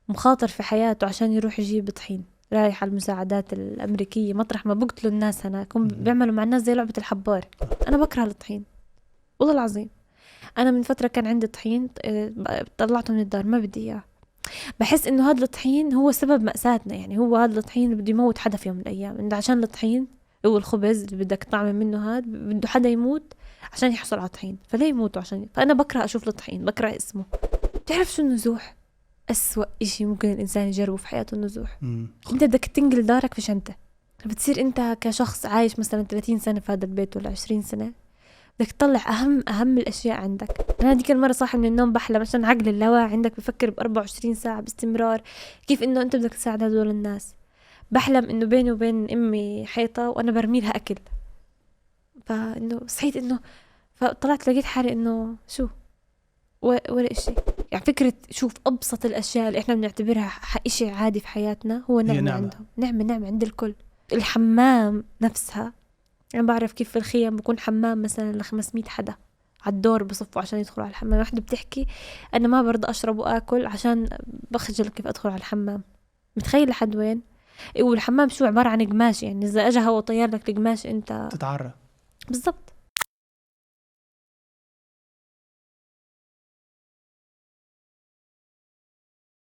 مخاطر في حياته عشان يروح يجيب طحين، رايح على المساعدات الأمريكية مطرح ما بقتلوا الناس هناك، هم بيعملوا مع الناس زي لعبة الحبار. أنا بكره الطحين والله العظيم. أنا من فترة كان عندي طحين طلعته من الدار ما بدي إياه. بحس إنه هذا الطحين هو سبب مأساتنا، يعني هو هذا الطحين بده يموت حدا في يوم من الأيام، إنه عشان الطحين هو الخبز اللي بدك طعم منه، هذا بده حدا يموت عشان يحصل على طحين، فليه يموتوا عشان؟ فأنا بكره أشوف الطحين، بكره اسمه. تعرف شو النزوح؟ أسوأ إشي ممكن الإنسان يجربه في حياته النزوح. أنت بدك تنقل دارك في شنطة، بتصير أنت كشخص عايش مثلا 30 سنة في هذا البيت ولا 20 سنة، بدك تطلع أهم الأشياء عندك. أنا ديك المرة صاحي من النوم بحلم عشان عقل اللاواعي عندك بفكر ب24 ساعة باستمرار كيف إنه أنت بدك تساعد هذول الناس. بحلم إنه بيني وبين أمي حيطة وأنا برمي لها أكل، فإنه صحيت إنه فطلعت لقيت حالي إنه شو ولا إشي. يعني فكرة شوف أبسط الأشياء اللي إحنا بنعتبرها إشي عادي في حياتنا هو نعمة عندهم، نعمة عند الكل. الحمام نفسها، أنا بعرف كيف في الخيام بكون حمام مثلا ل500 حدا على الدور بصفوا عشان يدخلوا على الحمام. واحدة بتحكي أنا ما برضى أشرب وآكل عشان بخجل كيف أدخل على الحمام. متخيل لحد وين؟ والحمام شو عبارة عن قماش، يعني إذا أجا هوا طيار لك القماش أنت تتعرى بالضبط.